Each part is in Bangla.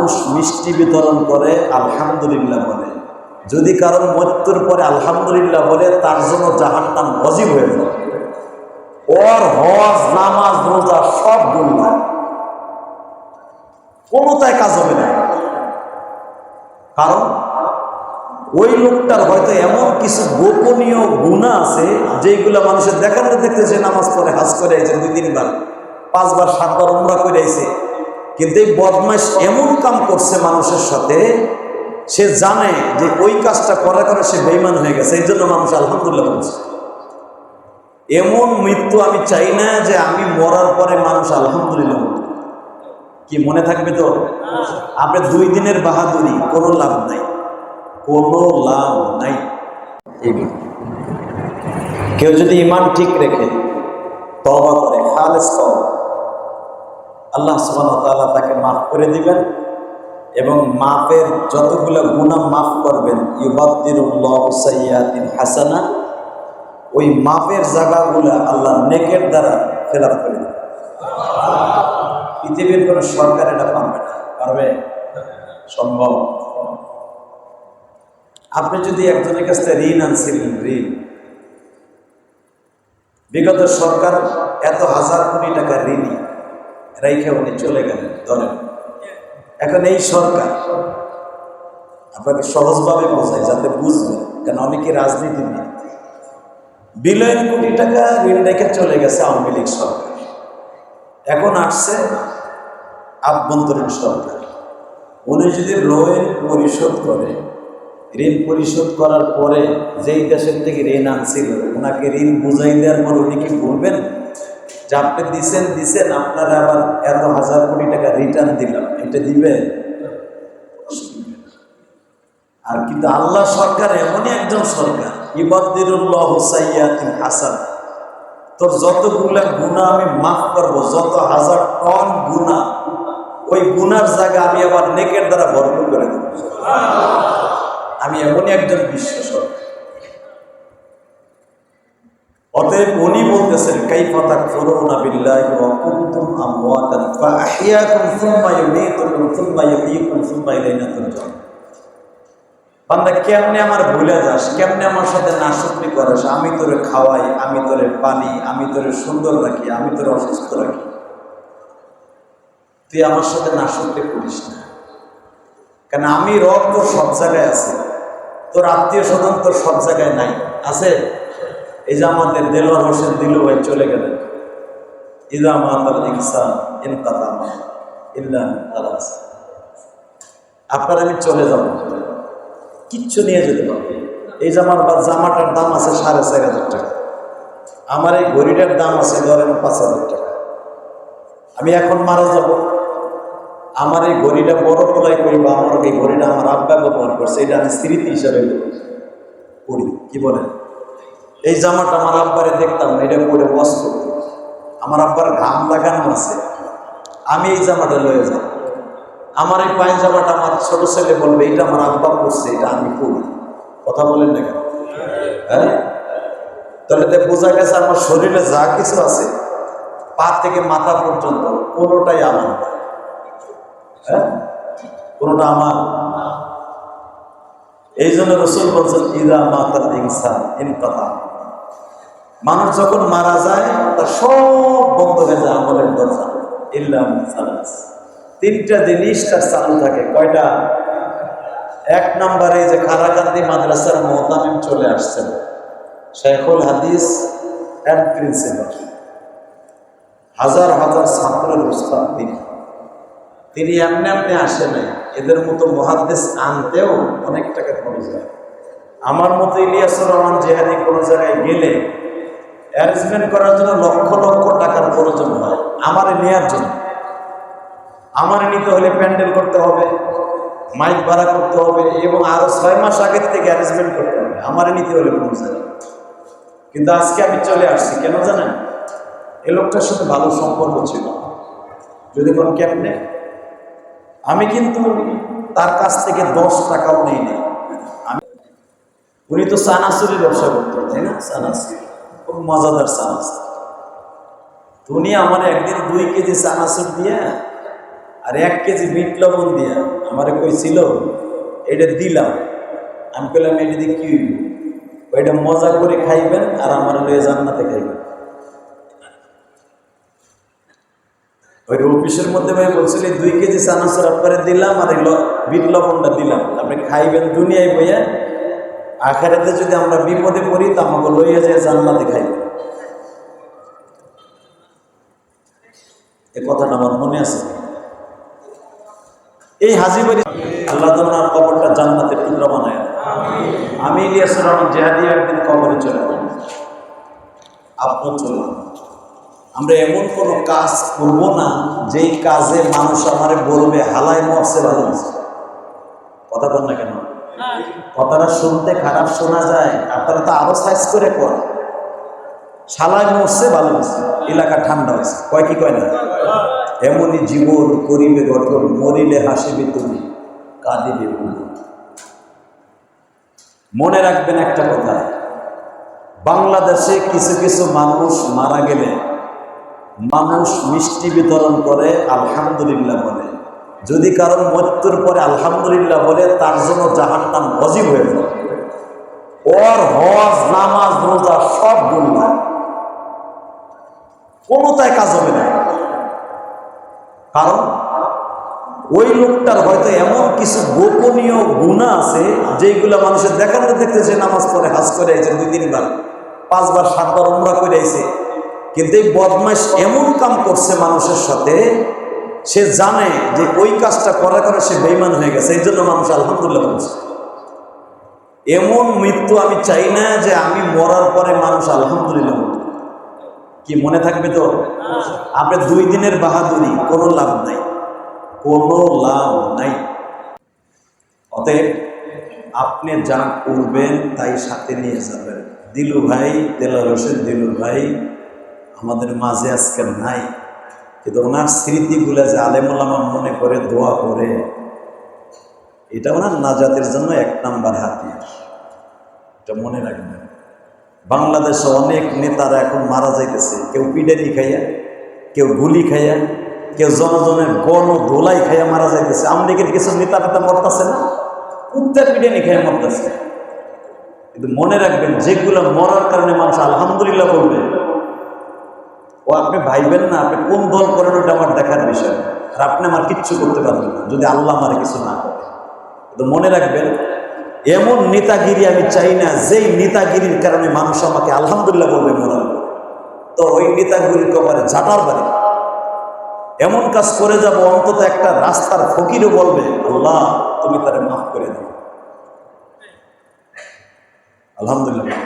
মানুষ মিষ্টি বিতরণ করে আলহামদুলিল্লাহ বলে, যদি কারোর মৃত্যুর পরে আলহামদুলিল্লাহ বলে তার জন্য জাহান্নাম ওয়াজিব হয়ে যায়। ওর হজ নামাজ রোজা সব গুনাহ, কোনোটাই কাজ হবে না। কারণ ওই লোকটার হয়তো এমন কিছু গোপনীয় গুনাহ আছে যেগুলো মানুষের দেখানো দেখতেছে, নামাজ পড়ে, হাজ করে আইছে 2-3 বার, 5 বার 7 বার উমরা করে আইছে, কিন্তু এই বদমাইশ এমন কাম করছে মানুষের সাথে, সে জানে যে ওই কাজটা করার কারণে সে বেঈমান হয়ে গেছে, এই জন্য মানুষ আলহামদুলিল্লাহ বলছে। এমন মৃত্যু আমি চাই না যে আমি মরার পরে মানুষ আলহামদুলিল্লাহ বলবে। কি মনে থাকবে তো? আপনি 2 দিনের বাহাদুরি, কোনো লাভ নাই, কোনো লাভ নাই। কেউ যদি ঈমান ঠিক রেখে তওবা করে, খালেস তওবা, আল্লাহ সুবহানাহু ওয়া তাআলা তাকে মাফ করে দিবেন এবং মাফের যতগুলো গুনাহ মাফ করবেন, ইউবাদদিরুল্লাহু সাইয়্যাতিন হাসানা, ওই মাফের জায়গাগুলো আল্লাহ নেকের দ্বারা ফিল আপ করে দেবেন। পৃথিবীর কোনো সরকার এটা পারবে না। পারবে? সম্ভব? আপনি যদি একজনের কাছ থেকে ঋণ আনছিলেন, ঋণ, বিগত সরকার এত হাজার কোটি টাকা ঋণই রেখে উনি চলে গেলেন, ধরেন এখন এই সরকার, আপনাকে সহজভাবে বোঝায় যাতে বুঝবেন, কারণ অনেকে রাজনীতি নেই, বিলিয়ন কোটি টাকা ঋণ রেখে চলে গেছে আওয়ামী লীগ সরকার। এখন আসছে আভ্যন্তরীণ সরকার, উনি যদি ঋণ পরিশোধ করে, ঋণ পরিশোধ করার পরে যেই দেশের থেকে ঋণ আনছিল ওনাকে ঋণ বুঝাই দেওয়ার পর উনি কি বলবেন যে আপনি দিছেন আপনারা আবার এত হাজার কোটি টাকা রিটার্ন দিলাম, এটা দিবে? আর কিন্তু আল্লাহ সরকার এমনই একজন সরকার, ইউবাদদিরুল্লাহু সাইয়্যাতিন হাসানা, তোর যতগুলা গুনাহ আমি মাফ করবো, যত হাজার টন গুনাহ, ওই গুনার জায়গা আমি আবার নেকের দ্বারা ভরপুর করে দেব। আমি এমনই একজন বিশ্ব সরকার। অতএব উনি বলতেছেন, কাইফা তাকফুরুনা বিল্লাহি ওয়া কুনতুম আমওয়াতান ফাআহইয়াকুম সুম্মা ইউমীতুকুম সুম্মা ইউহয়ীকুম সুম্মা ইলাইনা তুরজাউন। বান্দা কেমনে আমার ভুলে যাস, কেমনে আমার সাথে নাশুকরি করিস, আমি তোরে খাওয়াই, আমি তোরে পালি, আমি তোরে সুন্দর রাখি, আমি তোরে অসুস্থ রাখি, তুই আমার সাথে নাশুকরি করিস না। কেন আমি রব তোর সব জায়গায় আছে, তোর আত্মীয় স্বজন তোর সব জায়গায় নাই, আছে? এই যে আমাদের দেলোয়ার হোসেন দিলু ভাই চলে গেলেন, ইযা মাতাল ইনসান ইনকাতা ইল্লা খালাস, আপনার আমি চলে যাব, কিচ্ছু নিয়ে যেতে পারবো। এই জামাটার দাম আছে 4,500 টাকা, আমার এই ঘড়িটার দাম আছে ধরেন 5,000 টাকা। আমি এখন মারা যাব, আমার এই ঘড়িটা বড় তোলাই করবো, আমার এই ঘড়িটা আমার আব্বা ব্যবহার করছে, এটা আমি স্মৃতি হিসাবে পড়ি। কি বলেন? এই জামাটা আমার আব্বারে দেখতাম, এটা পরে ওয়াশ করতো, আমার আব্বার ঘাম লাগানো আছে, আমি এই জামাটা লয়ে যাব। আমার এই পায়জামাটা আমার ছোট ছেলে বলবে এটা আমার আব্বা পরছে, এটা আমি পড়ি। কথা বলেন না কেন? হ্যাঁ, তাহলে বোঝা গেছে আমার শরীরে যা কিছু আছে পা থেকে মাথা পর্যন্ত কোনোটাই আমার, হ্যাঁ, কোনোটা আমার। এই জন্য রাসূল বলছেন, ইযা মাতাল ইনসান ইনকাতা, মানুষ যখন মারা যায় তার সব বন্ধ হয়ে যায় আমলের দরজা, ইল্লা মিন সালাস। 3টা জিনিস তার চালু থাকে। কয়টা? 1 নম্বরে যে খারাকান্দি মাদ্রাসার মুহতামিম চলে আসছেন, শাইখুল হাদিস এন্ড প্রিন্সিপাল, হাজার হাজার ছাত্রের উস্তাদ তিনি এমনি এমনি আসে নাই, এদের মতো মুহাদ্দিস আনতেও অনেক টাকা খরচ হয়। আমার মতো ইলিয়াসুর রহমান জিহাদি কোনো জায়গায় গেলে অ্যারেঞ্জমেন্ট করার জন্য লক্ষ লক্ষ টাকার প্রয়োজন হয়। আমার নেওয়ার জন্য, আমার নিতে হলে প্যান্ডেল করতে হবে, মাইক ভাড়া করতে হবে এবং আরো 6 মাস আগের থেকে অ্যারেঞ্জমেন্ট করতে হবে আমার নিতে হলে কোনো জায়গায়। কিন্তু আজকে আমি চলে আসছি কেন জানেন? এই লোকটার সাথে ভালো সম্পর্ক ছিল, যদি কোন কেমনে, আমি কিন্তু তার কাছ থেকে 10 টাকাও নেই না। উনি তো চানাচুরের ব্যবসা করতেন, তাই না? চানাচুর খুব মজাদার চানাচুর। উনি আমার একদিন 2 কেজি চানাচুর দিয়ে আর 1 কেজি বিট লবণ দিয়া আমারে কইছিল এটা দিলাম। আমি কইলাম এটা দিয়ে কি হইব? ওইটা মজা করে খাইবেন আর আমার লয়ে জান্নাতে খাইবেন। ওই অফিসের মধ্যে ভাই বলছিল 2 কেজি চানাচুর আপনারে দিলাম আর বিট লবণটা দিলাম, আপনি খাইবেন দুনিয়ায় বইয়া, আখেরাতে যদি আমরা বিপদে পড়ি তো আমাকে লইয়া যায় জান্নাতে খাইবেন। এই কথাটা আমার মনে আছে। এই হাজিবাড়ি আল্লাহ তাআলার কবরটা জান্নাতের টুকরা বানায়। আমি ইলিয়াসুর রহমান জিহাদি একদিন কবরে চলে যাব, আপনি চলুন। আমরা এমন কোনো কাজ করব না যেই কাজে মানুষ আমারে বলবে হালাই মরছে ভালো হয়েছে। কথা বল না কেন? কথাটা শুনতে খারাপ শোনা যায়, আপনারা তো আরো সাইজ করে করেন শালায় মরছে ভালো হয়েছে, এলাকা ঠান্ডা হয়েছে, কয় কি কয় না? এমনই জীবন করিবে গঠন, মরিলে হাসিবে তুমি, কাঁদিবে ভুল। মনে রাখবেন একটা কথা, বাংলাদেশে কিছু কিছু মানুষ মারা গেলে মানুষ মিষ্টি বিতরণ করে, আলহামদুলিল্লাহ বলে। যদি কারণ মৃত্যুর পরে আলহামদুলিল্লাহ বলে তার জন্য জাহান্নাম ওয়াজিব হয়ে যায়। ওর হজ নামাজ রোজা সব গুনাহ, কোনোটাই কাজ হবে না। কারণ ওই লোকটার হয়তো এমন কিছু গোপনীয় গুনাহ আছে যেগুলো মানুষের দেখানো দেখতেছে, নামাজ পড়ে, হাজ করে আইছে 2-3 বার, 5 বার 7 বার উমরা করে আইছে, কিন্তু এই বদমাইশ এমন কাম করছে মানুষের সাথে, সে জানে যে ওই কাজটা করার কারণে সে বেঈমান হয়ে গেছে, এই জন্য মানুষ আলহামদুলিল্লাহ বলছে। এমন মৃত্যু আমি চাই না যে আমি মরার পরে মানুষ আলহামদুলিল্লাহ বলবে। কি মনে থাকবে তো? আপনি 2 দিনের বাহাদুরি, কোনো লাভ নাই, কোনো লাভ নাই। অতএব আপনি যা করবেন তাই সাথে নিয়ে যাবেন। দিলু ভাই, দেলোয়ার হোসেন দিলু ভাই আমাদের মাঝে আজকে নাই, কিন্তু ওনার স্মৃতিগুলো যে আলেম ওলামা মনে করে দোয়া করে, এটা ওনার নাজাতের জন্য 1 নাম্বার হাতিয়ার। এটা মনে রাখবেন। বাংলাদেশে অনেক নেতারা এখন মারা যাইতেছে, কেউ পিডারি খাইয়া, কেউ গুলি খাইয়া, কেউ জনজনের গণ ধোলাই খাইয়া মারা যাইতেছে। আমলিগের কিছু নেতা পেতা মরতেছে না, কুত্তা পিডানি খাইয়া মরতেছে। কিন্তু মনে রাখবেন, যেগুলো মরার কারণে মানুষ আলহামদুলিল্লাহ বলবে, ও আপনি ভাইবেন না আপনি কোন দল করেন, ওটা আমার দেখার বিষয়। আর আপনি আমার কিচ্ছু করতে পারবেন না যদি আল্লাহ আমার কিছু না করে। কিন্তু মনে রাখবেন, এমন নেতাগিরি আমি চাই না যেই নেতাগিরির কারণে মানুষ আমাকে আলহামদুলিল্লাহ বলবে মরার। তো ওই নেতাগিরির কবরে ঝাঁটার বাড়ি এমন কাজ করে যাব, অন্তত একটা রাস্তার ফকিরও বলবে আল্লাহ তুমি তারে মাফ করে দাও। আলহামদুলিল্লাহ।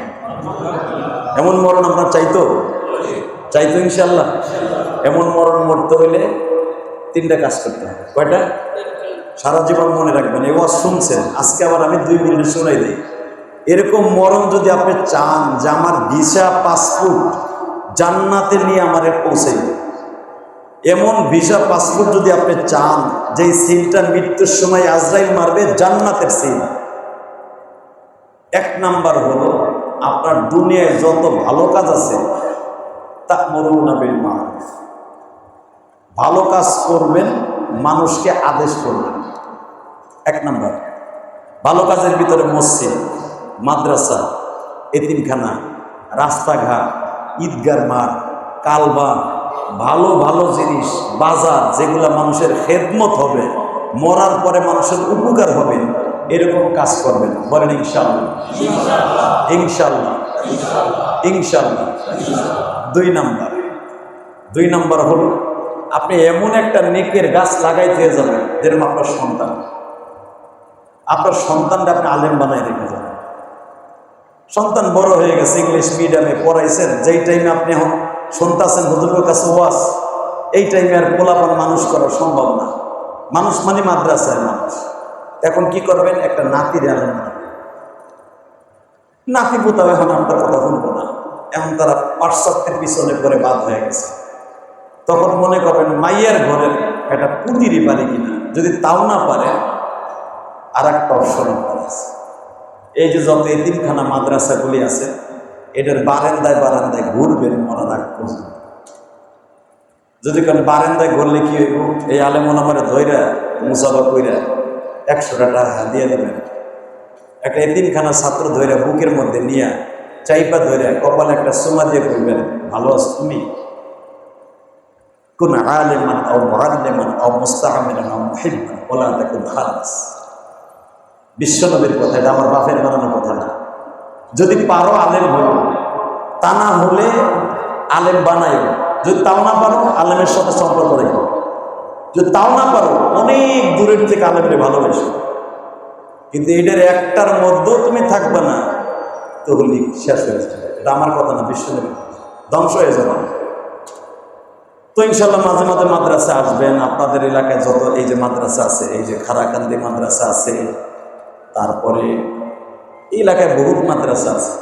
এমন মরণ আমরা চাইতো ইনশাল্লাহ। এমন মরণ মরতে হইলে 3টা কাজ করতে হবে। কয়টা? সারা জীবন মনে রাখবেন। এই ওয়াজ শুনছেন, আজকে আবার আমি 2 মিনিট শোনাই দিই। এরকম মরণ যদি আপনি চান যে আমার ভিসা পাসপোর্ট জান্নাতে নিয়ে আমারে পৌঁছাই, এমন ভিসা পাসপোর্ট যদি আপনি চান যে সিলটা মৃত্যুর সময় আজরাইল মারবে, জান্নাতের সিল, 1 নাম্বার হলো আপনার দুনিয়ায় যত ভালো কাজ আছে তা'মুরুনা বিল মা'রুফ, ভালো কাজ করবেন, মানুষকে আদেশ করবেন। 1 নাম্বার। ভালো কাজের ভিতরে মসজিদ, মাদ্রাসা, এতিমখানা, রাস্তাঘাট, ঈদগার মাঠ, কালবা, ভালো ভালো জিনিস, বাজার, যেগুলো মানুষের খেদমত হবে, মরার পরে মানুষের উপকার হবে, এরকম কাজ করবেন। বলেন ইনশাআল্লাহ, ইনশাআল্লাহ, ইনশাআল্লাহ। 2 নাম্বার হলো আপনি এমন একটা নেকের গাছ লাগাইতে যাবেন যেরকম আপনার সন্তানটা আপনি আলেম বানাই রেখে যাবেন। সন্তান বড় হয়ে গেছে, ইংলিশ মিডিয়ামে পড়াইছেন, যেই টাইমে আপনি এখন শুনতেছেন হুজুরের কাছে ওয়াজ, এই টাইমে আর পোলাপান মানুষ করা সম্ভব না। মানুষ মানে মাদ্রাসায় মানুষ। এখন কি করবেন? একটা নাতির আলেম বানাবেন। নাতি পোতাও এখন আপনার কথা শুনবো না, এখন তারা পাশ্চাত্যের পিছনে পরে বাদ হয়ে গেছে। তখন মনে করবেন মাইয়ার ঘরের একটা পুতিরি পারে কিনা, যদি তাও না পারে আর একটা অপশন আছে। এই যে যত এতিমখানা মাদ্রাসাগুলি আছে, এটার বারান্দায় ঘুরবেন মরার আগ পর্যন্ত। যদি কোন বারান্দায় ঘুরলে কি হইব, এই আলেম ওলামারে ধইরা মুসাফা কইরা 100 টাকা দিয়ে দেবেন। একটা এতিমখানা ছাত্র ধইরা বুকের মধ্যে নিয়ে চাইপা ধইরা কপালে একটা সুমা দিয়ে কইবেন, ভালো আছো তুমি? কোন আলেমান আও মুআল্লিমান আও মুস্তাআমিলান আও মুহিব্বান ওয়ালা তাকুন খালাস। বিশ্বনবীর কথা, এটা আমার বাপের বানানো কথা না। যদি পারো আলেম হইও, তা না হলে আলেম বানাইও। যদি তাও না পারো আলেমের সাথে সম্পর্ক রেখো। যদি তাও না পারো অনেক দূরের থেকে আলেমকে ভালোবেসো। কিন্তু এটার একটার মধ্যেও তুমি থাকবে না, তাহলে শেষ হয়ে যাবে। এটা আমার কথা না, বিশ্বনবীর কথা। ধ্বংস হয়ে যাবে। তো ইনশাল্লাহ মাঝে মাঝে মাদ্রাসা আসবেন। আপনাদের এলাকায় যত এই যে মাদ্রাসা আছে, এই যে খারাকান্দি মাদ্রাসা আছে, তারপরে এই এলাকায় বহুত মাদ্রাসা আছে।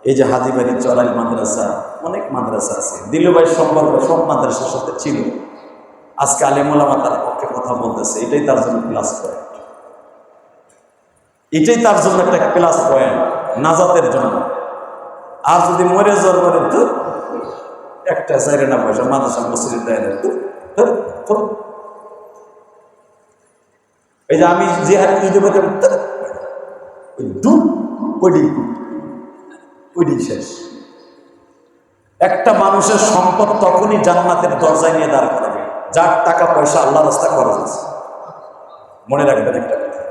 এই যে হাজিবাড়ি চড়াই মাদ্রাসা, অনেক মাদ্রাসা আছে। দিলুভাইয়ের সম্পর্ক সব মাদ্রাসার সাথে ছিল। আজকে আলেম ওলামা তার পক্ষে কথা বলতেছে, এটাই তার জন্য প্লাস পয়েন্ট। এটাই তার জন্য একটা প্লাস পয়েন্ট নাজাতের জন্য। আর যদি মরে যাওয়ার পরে তো একটা চাইরে না পয়সা মাদ্রাসা মসজিদে দেয় না, এই যে আমি যে হাতে নিজে শেষ। একটা মানুষের সম্পদ তখনই জান্নাতের দরজায় নিয়ে দাঁড় করাবে যার টাকা পয়সা আল্লাহ রাস্তা খরচ আছে। মনে রাখবেন একটা কথা,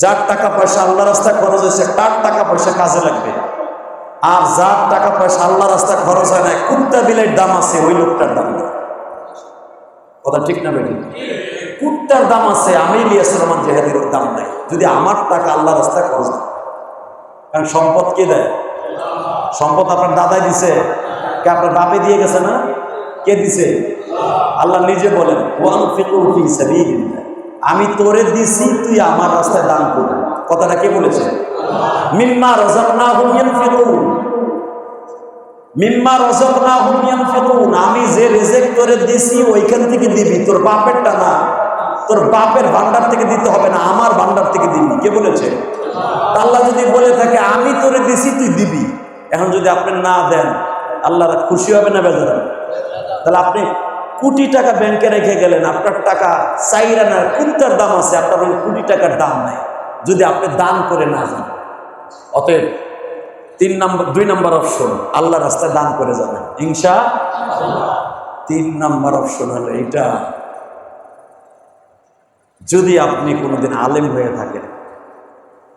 যার টাকা পয়সা আল্লাহ রাস্তা খরচ হয়েছে তার টাকা পয়সা কাজে লাগবে। আর যার টাকা পয়সা আল্লাহ রাস্তা খরচ হয় না, কুত্তা বিলের দাম আছে, ওই লোকটার দাম নেই। কথা ঠিক না বেটি? কুত্তার দাম আছে, আমি ইলিয়াস রহমান জেহাদির দাম নাই যদি আমার টাকা আল্লাহ রাস্তা খরচ হয়। কারণ সম্পদ কে দেয়? সম্পদ আপনার দাদাই দিছে, কে আপনার বাপে দিয়ে গেছে না? কে দিছে? আল্লাহ নিজে বলেন, ওয়ানফিকু ফি সাবিলিল্লাহ, আমি তোরে দিছি, তুই আমার রাস্তায় দান কর। কথাটা কে বলেছে? মিম্মা রাযাকনাহুম ইয়ানফিকুন, মিম্মা রাযাকনাহুম ইয়ানফিকুন, আমি যে রিজিক তোরে দিছি ওইখান থেকে দিবি, তোর বাপেরটা না। তোর বাপের ভান্ডার থেকে দিতে হবে না, আমার ভান্ডার থেকে দিবি। কে বলেছে? আল্লাহ যদি বলে থাকে আমি তোরে দিছি তুই দিবি, এখন যদি আপনি না দেন আল্লাহ খুশি হবে না বেজার হবে? তাহলে আপনি কোটি টাকা ব্যাংকে রেখে গেলেন, আপনার টাকা চাইরানার কুত্তার দাম আছে, আপনার ওই কোটি টাকার দাম নাই যদি আপনি দান করে না যান। অতএব 2 নম্বর অপশন, আল্লাহ রাস্তায় দান করে যাবেন ইনশাআল্লাহ। 3 নম্বর অপশন হলো এটা, যদি আপনি কোনোদিন আলেম হয়ে থাকেন,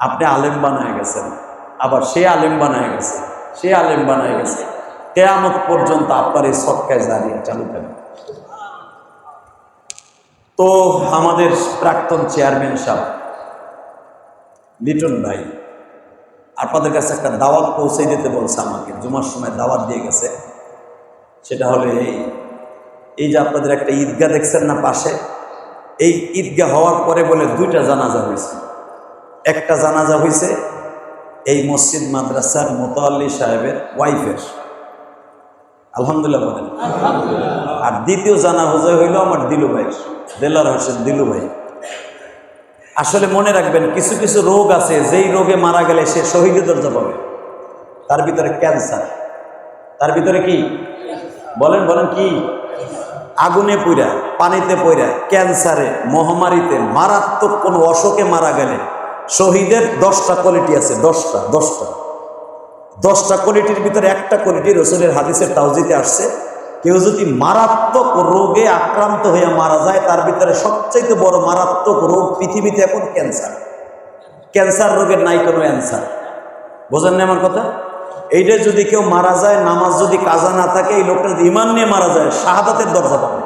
আপনি আলেম বানায় গেছেন, আবার সে আলেম বানায় গেছে, সে আলেম বানায় গেছে, কিয়ামত পর্যন্ত আপনার এই সদকায়ে জারিয়া চালু থাকবে। তো আমাদের প্রাক্তন চেয়ারম্যান সাহেব লিটন ভাই আপনাদের কাছে একটা দাওয়াত পৌঁছে দিতে বলছে আমাকে, জুমার সময় দাওয়াত দিয়ে গেছে। সেটা হলো এই যে আপনাদের একটা ঈদগাহ দেখছেন না পাশে, এই ঈদগাহ হওয়ার পরে বলে 2টা জানাজা হয়েছে। একটা জানাজা হয়েছে এই মসজিদ মাদ্রাসার মোতাল্লি সাহেবের ওয়াইফের, আলহামদুলিল্লাহ বলেন। আর দ্বিতীয় জানাজা হইল আমার দিলু ভাই, দেলার হোসেন দিলু ভাই। আসলে মনে রাখবেন, কিছু কিছু রোগ আছে যেই রোগে মারা গেলে সে শহীদের দরজা পাবে। তার ভিতরে ক্যান্সার, তার ভিতরে কি বলেন বলেন কি? আগুনে পইরা, পানিতে পইরা, ক্যান্সারে, মহামারীতে, মারাত্মক কোনো অসুখে মারা গেলে শহীদের 10টা কোয়ালিটি আছে। 10টা কোয়ালিটির ভিতরে একটা কোয়ালিটি রাসূলের হাদিসের তাওজিতে আসছে, কেউ যদি মারাত্মক রোগে আক্রান্ত হয়ে মারা যায়, তার ভিতরে সবচাইতে বড় মারাত্মক রোগ পৃথিবীতে এখন ক্যান্সার। ক্যান্সার রোগের নাই কোনো অ্যান্সার। বোঝেন না আমার কথা? এইটা যদি কেউ মারা যায়, নামাজ যদি কাজা না থাকে, এই লোকটা যদি ঈমান নিয়ে মারা যায়, শাহাদাতের দরজা পাবে।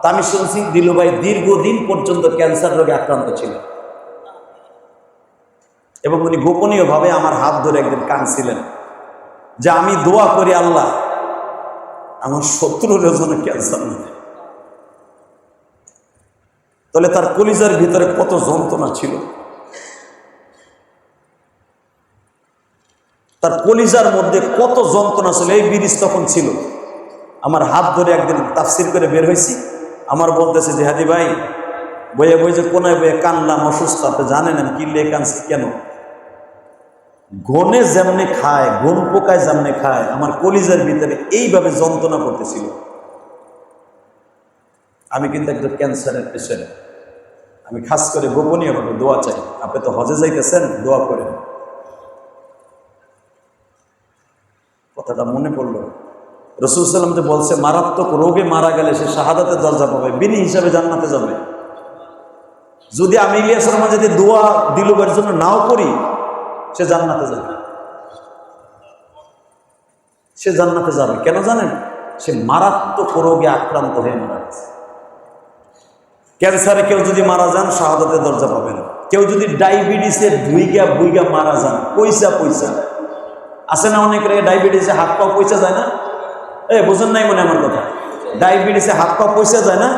তা আমি শুনছি দিলু ভাই দীর্ঘদিন পর্যন্ত ক্যান্সার রোগে আক্রান্ত ছিল এবং উনি গোপনীয়ভাবে আমার হাত ধরে একদিন কাঁদছিলেন যে আমি দোয়া করি আল্লাহ আমার শত্রুর জন্য ক্যান্সার না। তাহলে তার কলিজার ভিতরে কত যন্ত্রণা ছিল, তার কলিজার মধ্যে কত যন্ত্রণা ছিল। এই ব্রিজ তখন ছিল। আমার হাত ধরে একদিন তাফসির করে বের হয়েছি, আমার বলতেছে যে হাদি ভাই বইয়ে বই যে কোনায় বইয়ে কানলাম, অসুস্থ, আপনি জানেন আমি কি লে কানছি কেন? ঘনে যেমনে খায়, ঘন পোকায় যেমনে খায়, আমার কলিজার ভিতরে এইভাবে যন্ত্রণা করতেছিল। আমি কিন্তু একজন ক্যান্সারের পেশেন্ট। আমি খাস করে গোপনীয়ভাবে দোয়া চাই। আপনি তো হজে যাইতেছেন, দোয়া করেন। কথাটা মনে পড়লো, রাসূল সাল্লাল্লাহু আলাইহি ওয়াসাল্লাম যে বলছে মারাত্মক রোগে মারা গেলে সে শাহাদাতের দরজা পাবে, বিনি হিসাবে জান্নাতে যাবে। যদি আমি ইলিয়াস রহমান যদি দোয়া দিলুবের জন্য নাও করি, সে জান্নাতে যাবে। সে জান্নাতে যাবে কেন জানেন? সে মারাত্মক রোগে আক্রান্ত হয়ে মারা গেছে। ক্যান্সারে কেউ যদি মারা যান, শাহাদাতের দরজা পাবেন। কেউ যদি ডায়াবেটিসে ভুইগা মারা যান, পয়সা আছে না অনেক রে, ডায়াবেটিসে হাত পা পয়সা যায় না? বোঝেন নাই মনে আমার কথা। ডায়াবেটিসে হাত পা পয়সা যায় না?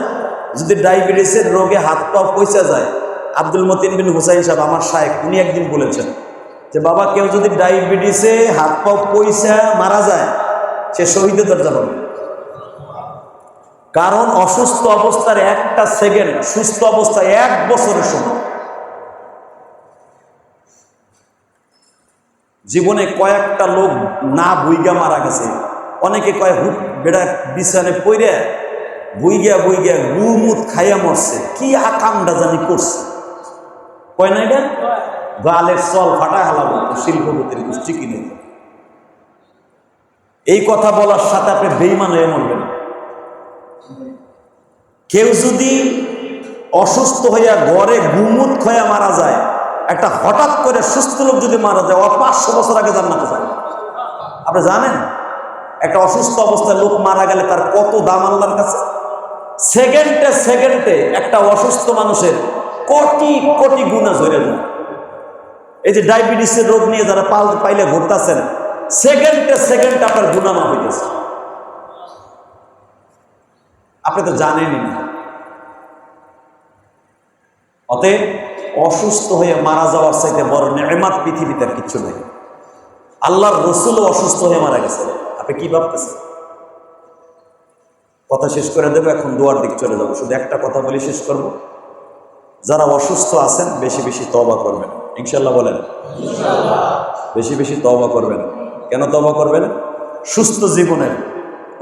যদি ডায়াবেটিসের রোগে হাত পা পয়সা যায়, আব্দুল মতিন বিন হুসাইন সাহেব আমার শায়েখ, উনি একদিন বলেছেন যে বাবা, কেউ যদি ডায়াবেটিসে হাত পা পয়সা মারা যায়, সে শহীদের দরজা পাবে। কারণ অসুস্থ অবস্থার একটা সেকেন্ড, সুস্থ অবস্থায় 1 বছরের সময়। জীবনে কয়েকটা লোক না বুইগা মারা গেছে। অনেকে কয় হুট বেড়া বিছানে পইরা বুইগা গুমুত খাইয়া মরছে, কি আকামটা জানি করছে। কয় না এটা গালের চল ফাটা হালাবো শিল্পপতির গোষ্ঠী কিনে। এই কথা বলার সাথে আপনি বেঈমান হয়ে মরবেন। কেউ যদি অসুস্থ হইয়া ঘরে গুমুত খয়া মারা যায়, একটা হঠাৎ করে সুস্থ লোক যদি মারা যায়, 500 বছর আগে জান্নাতে যায়। আপনি জানেন একটা অসুস্থ অবস্থায় লোক মারা গেলে তার কত দাম আল্লাহর কাছে? সেকেন্ডে একটা অসুস্থ মানুষের কোটি গুনাহ ঝরে যায়। এই যে ডায়াবেটিসের রোগ নিয়ে যারা পাইলে ঘুরতেছেন, সেকেন্ডে আপনার গুনাহ মাফ হয়ে গেছে। আপনি তো জানেনই না। অতএব অসুস্থ হয়ে মারা যাওয়ার চাইতে বড় নেয়ামত পৃথিবীতে আর কিচ্ছু নেই। আল্লাহর রাসূলও অসুস্থ হয়ে মারা গেছে। আপনি কি ভাবতেছেন? কথা শেষ করে দেবো, এখন দোয়ার দিক চলে যাবো। শুধু একটা কথা বলি শেষ করব। যারা অসুস্থ আছেন বেশি তওবা করবেন ইনশাআল্লাহ। বলেন বেশি তওবা করবেন। কেন তওবা করবেন? সুস্থ জীবনের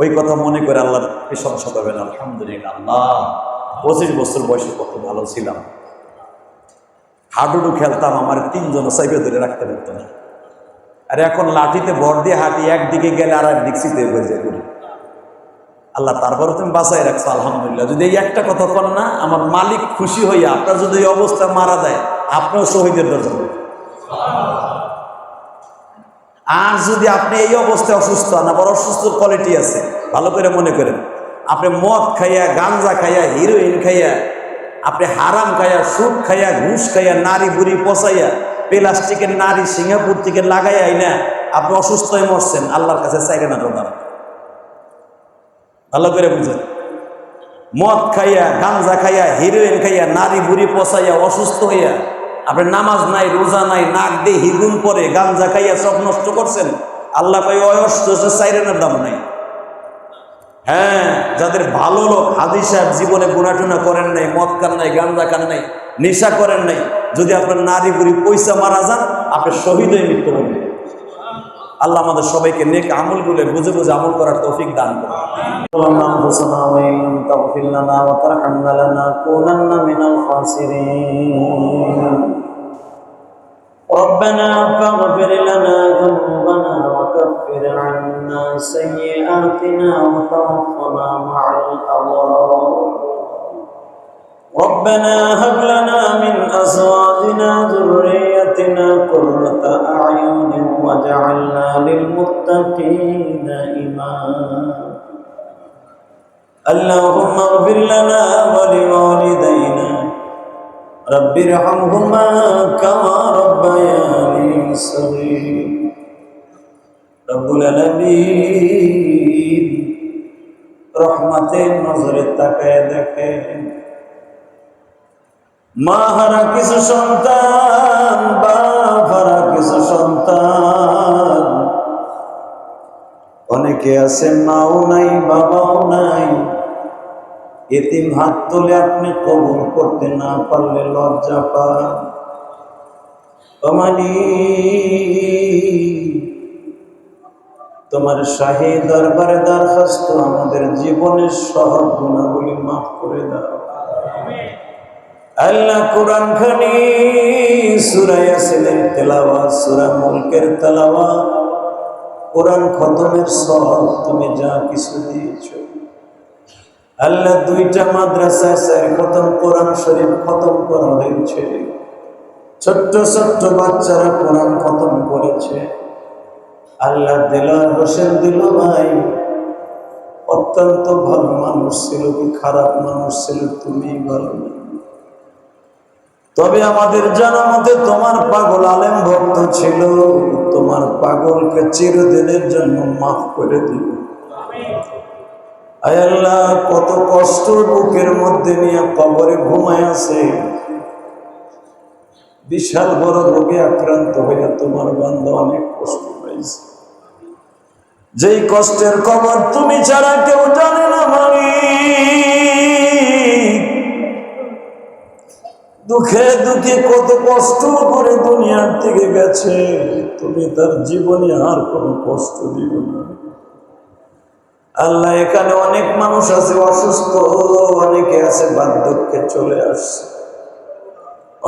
ওই কথা মনে করে আল্লাহর প্রশংসা করবেন। আলহামদুলিল্লাহ, আল্লাহ 25 বছর বয়সে কত ভালো ছিলাম, হাডুডু খেলতাম, আমার 3 জন সাইবে ধরে রাখতে পারতো না। আর এখন লাঠিতে ভর দিয়ে হাঁটি, একদিকে গেলে আর একদিক সিতে হয়ে যায় করি। আল্লাহ তারপরে তুমি বাঁচাই রাখছো, আলহামদুলিল্লাহ। যদি এই একটা কথা করেন না, আমার মালিক খুশি হইয়া আপনার যদি এই অবস্থায় মারা দেয়, আপনিও শহীদের দরজা পাবেন। আর যদি আপনি এই অবস্থায় অসুস্থ হন, আবার অসুস্থর কোয়ালিটি আছে, ভালো করে মনে করেন। আপনি মদ খাইয়া, গাঞ্জা খাইয়া, হিরোইন খাইয়া, আপনি হারাম খাইয়া, সুদ খাইয়া, ঘুষ খাইয়া, নারী বুড়ি পচাইয়া, প্লাস্টিকের নারী সিঙ্গাপুর থেকে লাগাইয়া না আপনি অসুস্থ হয়ে মরছেন, আল্লাহর কাছে চাইলে না রোজা। ভালো করে বুঝেন। মদ খাইয়া, গাঞ্জা খাইয়া, হিরোইন খাইয়া, নারী বুড়ি পচাইয়া, অসুস্থ হইয়া আপনি নামাজ নাই, রোজা নাই, নাক দিয়ে হিগুন পরে, গাঞ্জা খাইয়া সব নষ্ট করছেন, আল্লাহ কই সাইরেনের দাম নাই। হ্যাঁ, যাদের ভালো লোক হাজী সাহেব জীবনে গুনাটুনা করেন নাই, মদ খান নাই, গাঞ্জা খান নাই, নেশা করেন নাই, যদি আপনার নারী বুড়ি পয়সা মারা যান, আপনি শহীদ হয়ে মৃত্যুবরণ করবেন। আল্লাহ আমাদের সবাইকে নেক আমলগুলো বুঝে আমল করার তৌফিক দান করুন। ربنا فاغفر لنا ذنوبنا وكفر عنا سيئاتنا وتوفنا مع الأبرار ربنا هب لنا من أزواجنا ذريتنا قرة أعين واجعلنا للمتقين إماما اللهم اغفر لنا ولوالدينا رب ارحمهما كما ربياني صغيرا رب العالمين রহমতের নজরে তাকায় দেখেন মা হারা কিছু সন্তান, বাপ হারা কিছু সন্তান, অনেকে আছে মাও নাই, বাবাও নাই। এতিম হাত তুলে আপনি কবুল করতে না পারলে লজ্জা পান। তোমার শাহী দরবারে দরখাস্ত, আমাদের জীবনের সব গুনাহগুলি মাফ করে দাও। আল্লাহ কোরআন খানি সূরা ইয়াসিনের তেলাওয়াত, সূরা মুলকের তেলাওয়াত, কোরআন খতমের সওয়াব তুমি যা কিছু দিয়েছো আল্লাহ, 2টা মাদ্রাসায় 4 খতম কোরআন শরীফ খতম করা হয়েছে, ছোট্ট ছোট্ট বাচ্চারা কোরআন খতম করেছে। আল্লাহ দেলোয়ার হোসেন দিলু ভাই অত্যন্ত ভালো মানুষ ছিল কি খারাপ মানুষ ছিল তুমি ভালো না, তবে আমাদের জানা মতে তোমার পাগল আলেম ভক্ত ছিল। তোমার পাগলকে চিরদিনের জন্য মাফ করে দিল। আয় আল্লাহ, কত কষ্ট বুকের মধ্যে নিয়ে কবরে ঘুমায় আছে, বিশাল বড় রোগে আক্রান্ত হইয়া তোমার বান্দা অনেক কষ্ট পাইছে। যেই কষ্টের খবর তুমি ছাড়া কেউ জানে না মালিক, দুঃখে দুঃখে কত কষ্ট করে দুনিয়ার থেকে গেছে, তুমি তার জীবনে আর কোনো কষ্ট দিও না আল্লাহ। এখানে অনেক মানুষ আছে অসুস্থ, অনেকে আছে বার্ধক্যে চলে আসছে,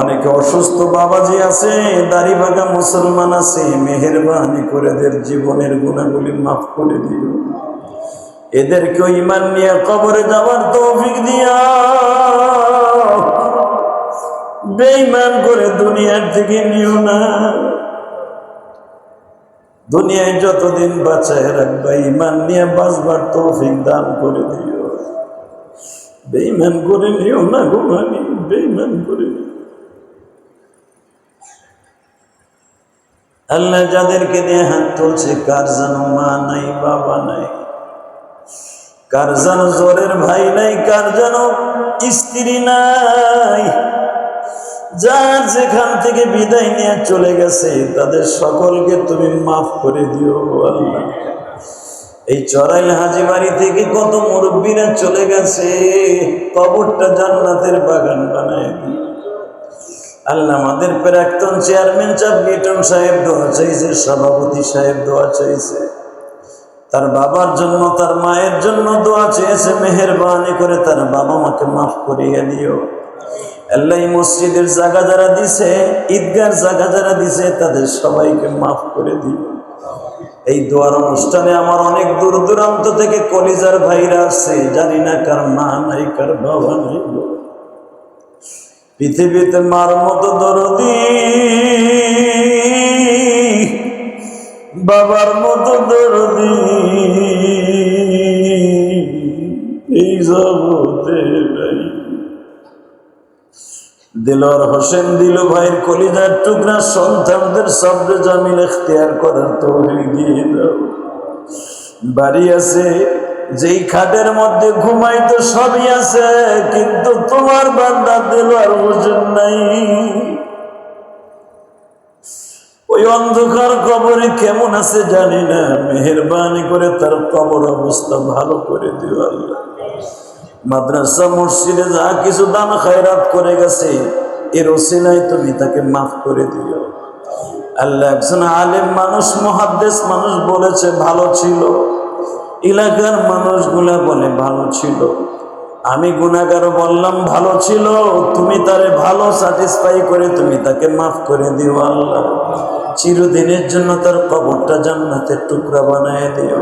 অনেকে অসুস্থ বাবাজি আছে, দাড়ি ভাগা মুসলমান আছে। মেহেরবানি করে এদের জীবনের গুনাহগুলি মাফ করে দিও, এদেরকে ঈমান নিয়ে কবরে যাওয়ার তৌফিক দিয়া, বেঈমান করে দুনিয়ার থেকে নিও না। দুনিয়ায় যতদিন বাঁচায় রাখবা, ঈমান নিয়ে বাঁচবার তৌফিক দান করে দিও। বেঈমান করে নিও না গো মালিক, বেঈমান করে নিও। আল্লাহ যাদেরকে নিয়ে হাত তুলছে, কার যেন মা নাই বাবা নাই, কার যেন জোরের ভাই নাই, কার যেন স্ত্রী নাই, যার যেখান থেকে বিদায় নিয়ে চলে গেছে তাদের সকলকে তুমি মাফ করে দিও আল্লাহ। এই চড়াইল হাজীবাড়ি থেকে কত মুরব্বীরা চলে গেছে, কবরটা জান্নাতের বাগান বানায় দিও আল্লাহ। আমাদের প্রাক্তন চেয়ারম্যান সাহেব লিটন সাহেব দোয়া চাইছে, সভাপতি সাহেব দোয়া চাইছে, তার বাবার জন্য তার মায়ের জন্য দোয়া চেয়েছে। মেহেরবানি করে তার বাবা মাকে মাফ করিয়ে দিও আল্লাহ। মসজিদের জায়গা যারা দিছে, ঈদগার জায়গা যারা দিছে, তাদের সবাইকে মাফ করে দিও। এই দোয়ার অনুষ্ঠানে আমার অনেক দূর দূরান্ত থেকে কলিজার ভাইরা আসছে, জানি না কার মা নাই কার বাবা নাই। পৃথিবীতে মার মতো দরদি, বাবার মতো দরদি এই জগতে নাই। দেলোয়ার হোসেন দিলু ভাইয়ের কলিজার টুকরা সন্তানদের সবরে জামিল ইখতিয়ার করার তৌফিক দিয়ে দাও। বাড়ি আছে, যেই খাটের মধ্যে ঘুমাইতো সবই আছে, কিন্তু তোমার বান্দা দেলোয়ার হোসেন নাই। ওই অন্ধকার কবরে কেমন আছে জানি না, মেহেরবানি করে তার কবর অবস্থা ভালো করে দিও আল্লাহ। মাদ্রাসা মসজিদে যা কিছু দান খায়রাত করে গেছে, এর ওসিলায় তুমি তাকে মাফ করে দিও আল্লাহ। একজন আলেম মানুষ, মুহাদ্দিস মানুষ বলেছে ভালো ছিল, এলাকার মানুষগুলা বলে ভালো ছিল, আমি গুনাহগার বললাম ভালো ছিল, তুমি তারে ভালো স্যাটিসফাই করে তুমি তাকে মাফ করে দিও আল্লাহ। চিরদিনের জন্য তার কবরটা জান্নাতের টুকরা বানায় দিও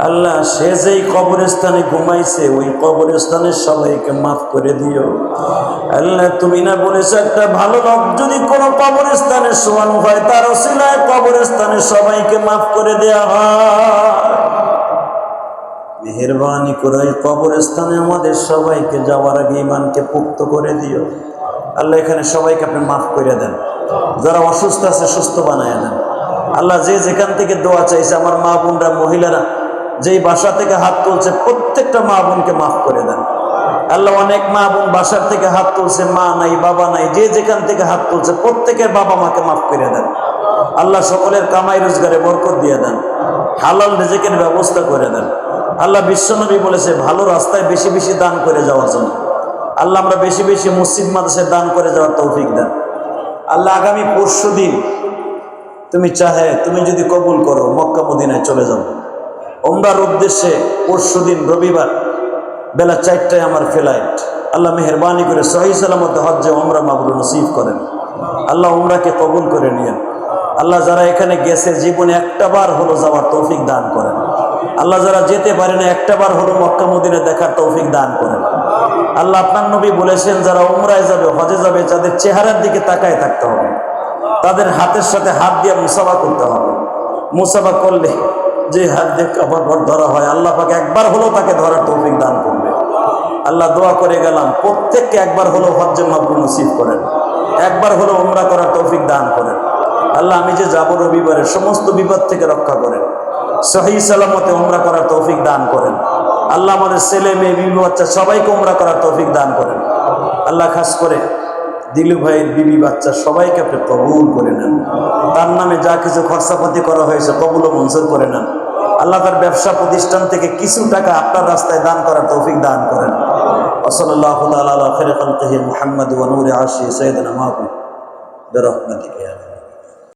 আল্লাহ। সে যেই কবরস্থানে ঘুমাইছে, ওই কবরস্থানের সবাইকে মাফ করে দিও আল্লাহ। তুমি না বলেছো একটা ভালো লোক যদি কোনো কবরস্থানে শোয়ানো হয়, তার ওসিলায় কবরস্থানের সবাইকে মাফ করে দেয়া হয়। মেহেরবানি করে ওই কবরস্থানে আমাদের সবাইকে যাওয়ার আগে ঈমানকে পুক্ত করে দিও আল্লাহ। এখানে সবাইকে আপনি মাফ করে দেন, যারা অসুস্থ আছে সুস্থ বানায় দেন আল্লাহ। যে যেখান থেকে দোয়া চাইছে, আমার মা বোনরা, মহিলারা যেই বাসা থেকে হাত তুলছে, প্রত্যেকটা মা বোনকে মাফ করে দেন আল্লাহ। অনেক মা বোন বাসার থেকে হাত তুলছে, মা নাই বাবা নাই, যে যেখান থেকে হাত তুলছে প্রত্যেকের বাবা মাকে মাফ করে দেন আল্লাহ। সকলের কামাই রোজগারে বরকত দিয়ে দেন, হালাল রিজিকের ব্যবস্থা করে দেন আল্লাহ। বিশ্বনবী বলেছে ভালো রাস্তায় বেশি বেশি দান করে যাওয়ার জন্য আল্লাহ। আমরা বেশি বেশি মসজিদ মাদ্রাসায় দান করে যাওয়ার তৌফিক দেন আল্লাহ। আগামী পরশুদিন তুমি চাহে, তুমি যদি কবুল করো, মক্কা মদিনায় চলে যাও। ওমরার উদ্দেশ্যে পরশুদিন রবিবার বেলা 4টায় আমার ফ্লাইট। আল্লাহ মেহরবানি করে সহি সালামতে হজ্জে ওমরা মাবরুর নসিব করেন। আল্লাহ ওমরাকে কবুল করে নিয়েন। আল্লাহ যারা এখানে গেছে জীবনে একটাবার হলো যাওয়ার তৌফিক দান করেন। আল্লাহ যারা যেতে পারে না একটাবার হলো মক্কা মদিনা দেখার তৌফিক দান করেন। আল্লাহ আপনার নবী বলেছেন যারা উমরায় যাবে হজে যাবে তাদের চেহারার দিকে তাকায় থাকতে হবে, তাদের হাতের সাথে হাত দিয়ে মুসাফা করতে হবে। মুসাফা করলে যে হাত দিয়ে কাপড় ধরা হয় আল্লাহ পাকে একবার হলো তাকে ধরার তৌফিক দান করবে। আল্লাহ দোয়া করে গেলাম প্রত্যেককে একবার হলো হজ্জে মাবরুর নসিব করেন, একবার হলো উমরা করার তৌফিক দান করেন। আল্লাহ আমি যে যাব রবিবারে সমস্ত বিপদ থেকে রক্ষা করেন, সহি সালামতে উমরা করার তৌফিক দান করেন। আল্লাহ আমাদের ছেলে মেয়ে বিবি বাচ্চা সবাইকে উমরা করার তৌফিক দান করেন। আল্লাহ খাস করে দিলু ভাইয়ের বিবি বাচ্চা সবাইকে আপনি কবুল করে নেন। তার নামে যা কিছু খরচাপাতি করা হয়েছে কবুল ও মঞ্জুর করে নেন। আল্লাহ তার ব্যবসা প্রতিষ্ঠান থেকে কিছু টাকা আপনার রাস্তায় দান করার তৌফিক দান করেন। ওয়াসাল্লাল্লাহু তাআলা আলা খায়রি খালকিহি মুহাম্মদ ওয়া নূরি আরশি সাইয়্যিদিনা মাহবুব বিরহমাতিকা ইয়া